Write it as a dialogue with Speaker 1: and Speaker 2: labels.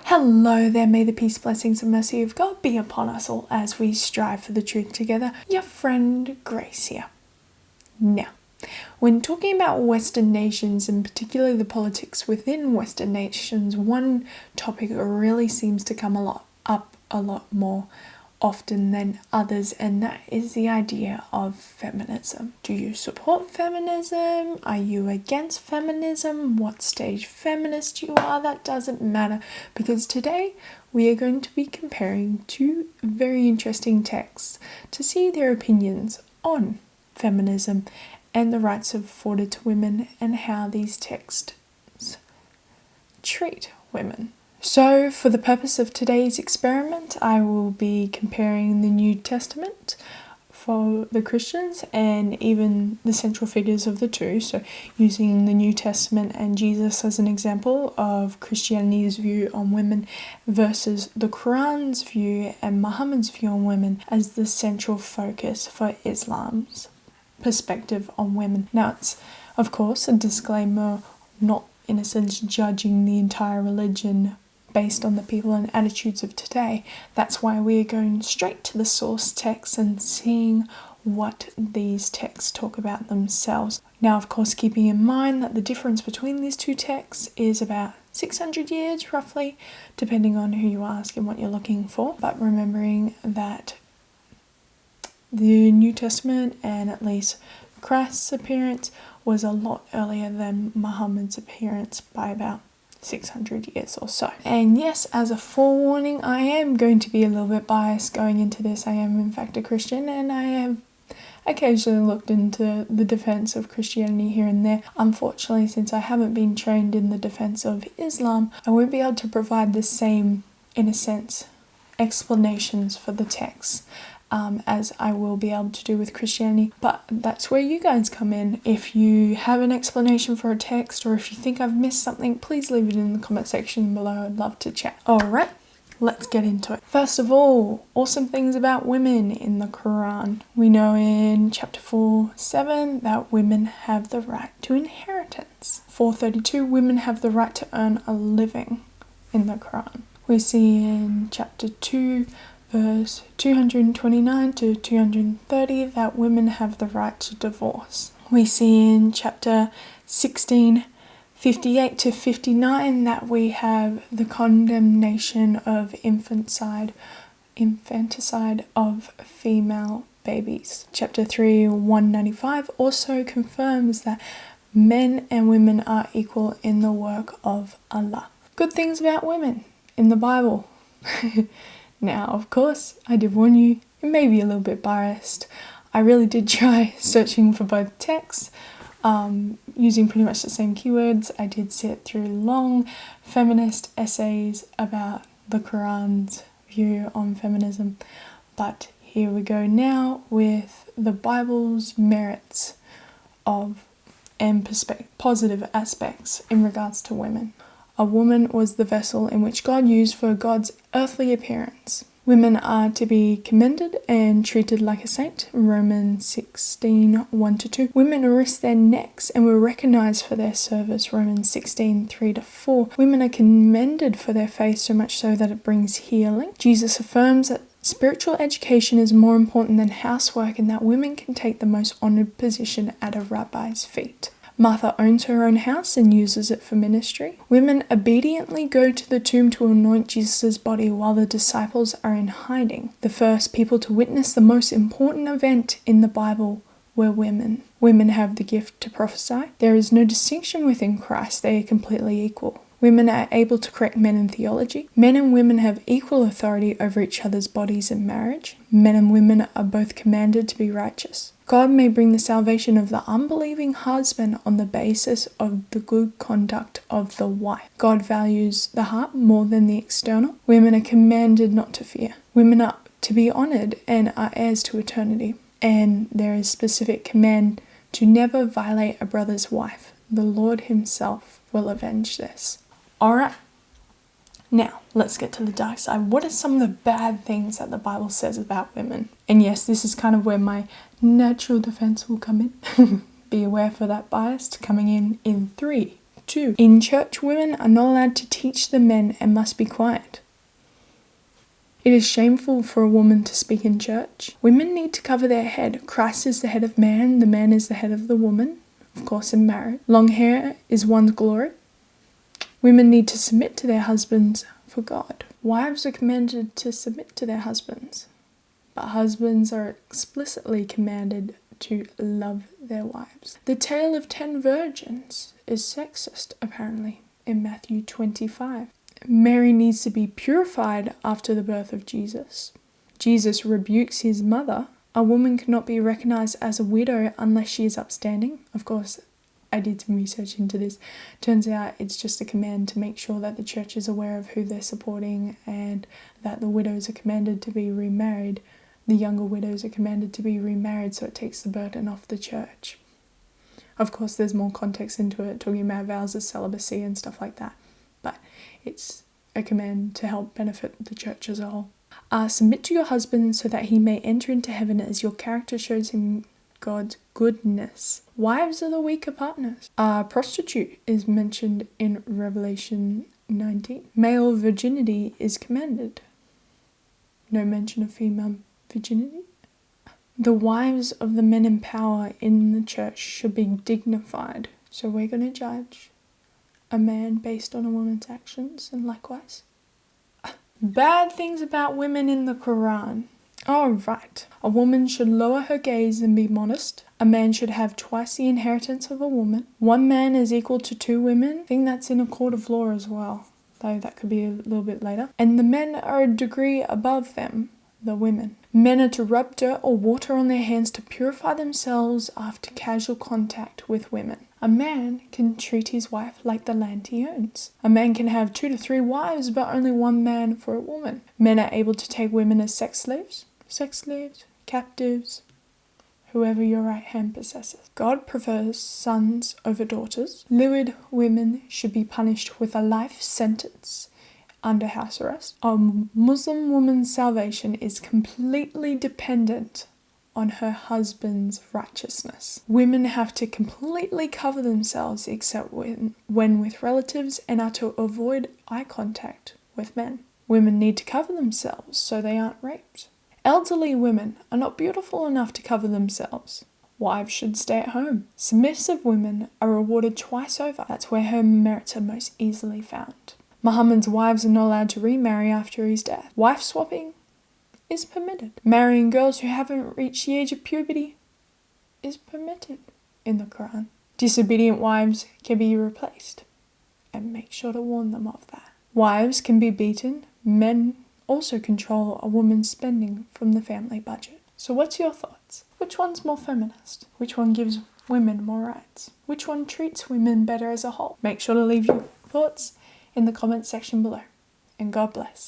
Speaker 1: Hello there, may the peace, blessings and mercy of God be upon us all as we strive for the truth together. Your friend Grace here. Now, when talking about Western nations and particularly the politics within Western nations, one topic really seems to come up a lot more often than others, and that is the idea of feminism. Do you support feminism? Are you against feminism? What stage feminist you are? That doesn't matter, because today we are going to be comparing two very interesting texts to see their opinions on feminism and the rights afforded to women and how these texts treat women. So, for the purpose of today's experiment, I will be comparing the New Testament for the Christians and even the central figures of the two. So, using the New Testament and Jesus as an example of Christianity's view on women versus the Quran's view and Muhammad's view on women as the central focus for Islam's perspective on women. Now, it's, of course, a disclaimer, not in a sense judging the entire religion based on the people and attitudes of today. That's why we are going straight to the source text and seeing what these texts talk about themselves. Now, of course, keeping in mind that the difference between these two texts is about 600 years, roughly, depending on who you ask and what you're looking for. But remembering that the New Testament, and at least Christ's appearance, was a lot earlier than Muhammad's appearance by about 600 years or so. And yes, as a forewarning, I am going to be a little bit biased going into this. I am in fact a Christian, and I have occasionally looked into the defense of Christianity here and there. Unfortunately, since I haven't been trained in the defense of Islam, I won't be able to provide the same, in a sense, explanations for the text as I will be able to do with Christianity. But that's where you guys come in. If you have an explanation for a text, or if you think I've missed something, please leave it in the comment section below. I'd love to chat. Alright, let's get into it. First of all, awesome things about women in the Quran. We know in chapter 4:7 that women have the right to inheritance. 4:32, women have the right to earn a living in the Quran. We see in chapter 2 verse 229 to 230 that women have the right to divorce. We see in chapter 16, 58 to 59 that we have the condemnation of infanticide of female babies. Chapter 3, 195 also confirms that men and women are equal in the work of Allah. Good things about women in the Bible. Now, of course, I did warn you, it may be a little bit biased. I really did try searching for both texts, using pretty much the same keywords. I did sit through long feminist essays about the Quran's view on feminism, but here we go now with the Bible's merits of and positive aspects in regards to women. A woman was the vessel in which God used for God's earthly appearance. Women are to be commended and treated like a saint. Romans 16, 1-2. Women risked their necks and were recognized for their service. Romans 16, 3-4. Women are commended for their faith, so much so that it brings healing. Jesus affirms that spiritual education is more important than housework, and that women can take the most honored position at a rabbi's feet. Martha owns her own house and uses it for ministry. Women obediently go to the tomb to anoint Jesus' body while the disciples are in hiding. The first people to witness the most important event in the Bible were women. Women have the gift to prophesy. There is no distinction within Christ. They are completely equal. Women are able to correct men in theology. Men and women have equal authority over each other's bodies in marriage. Men and women are both commanded to be righteous. God may bring the salvation of the unbelieving husband on the basis of the good conduct of the wife. God values the heart more than the external. Women are commanded not to fear. Women are to be honored and are heirs to eternity. And there is specific command to never violate a brother's wife. The Lord himself will avenge this. Alright, now let's get to the dark side. What are some of the bad things that the Bible says about women? And yes, this is kind of where my natural defense will come in. Be aware for that bias coming in 3, 2. In church, women are not allowed to teach the men and must be quiet. It is shameful for a woman to speak in church. Women need to cover their head. Christ is the head of man, the man is the head of the woman, of course in marriage. Long hair is one's glory. Women need to submit to their husbands for God. Wives are commanded to submit to their husbands, but husbands are explicitly commanded to love their wives. The tale of 10 virgins is sexist, apparently, in Matthew 25. Mary needs to be purified after the birth of Jesus. Jesus rebukes his mother. A woman cannot be recognized as a widow unless she is upstanding. Of course, I did some research into this. Turns out it's just a command to make sure that the church is aware of who they're supporting and that the widows are commanded to be remarried. The younger widows are commanded to be remarried, so it takes the burden off the church. Of course, there's more context into it, talking about vows of celibacy and stuff like that. But it's a command to help benefit the church as a whole. Submit to your husband so that he may enter into heaven as your character shows him God's goodness. Wives are the weaker partners. Prostitute is mentioned in Revelation 19. Male virginity is commanded. No mention of female virginity. The wives of the men in power in the church should be dignified. So we're going to judge a man based on a woman's actions, and likewise. Bad things about women in the Quran. Oh, right. A woman should lower her gaze and be modest. A man should have twice the inheritance of a woman. One man is equal to 2 women. I think that's in a court of law as well, though that could be a little bit later. And the men are a degree above them, the women. Men are to rub dirt or water on their hands to purify themselves after casual contact with women. A man can treat his wife like the land he owns. A man can have 2 to 3 wives, but only 1 man for a woman. Men are able to take women as sex slaves, captives, whoever your right hand possesses. God prefers sons over daughters. Lewd women should be punished with a life sentence under house arrest. A Muslim woman's salvation is completely dependent on her husband's righteousness. Women have to completely cover themselves except when with relatives and are to avoid eye contact with men. Women need to cover themselves so they aren't raped. Elderly women are not beautiful enough to cover themselves. Wives should stay at home. Submissive women are rewarded twice over. That's where her merits are most easily found. Muhammad's wives are not allowed to remarry after his death. Wife swapping is permitted. Marrying girls who haven't reached the age of puberty is permitted in the Quran. Disobedient wives can be replaced, and make sure to warn them of that. Wives can be beaten. Men also control a woman's spending from the family budget. So what's your thoughts? Which one's more feminist? Which one gives women more rights? Which one treats women better as a whole? Make sure to leave your thoughts in the comments section below. And God bless.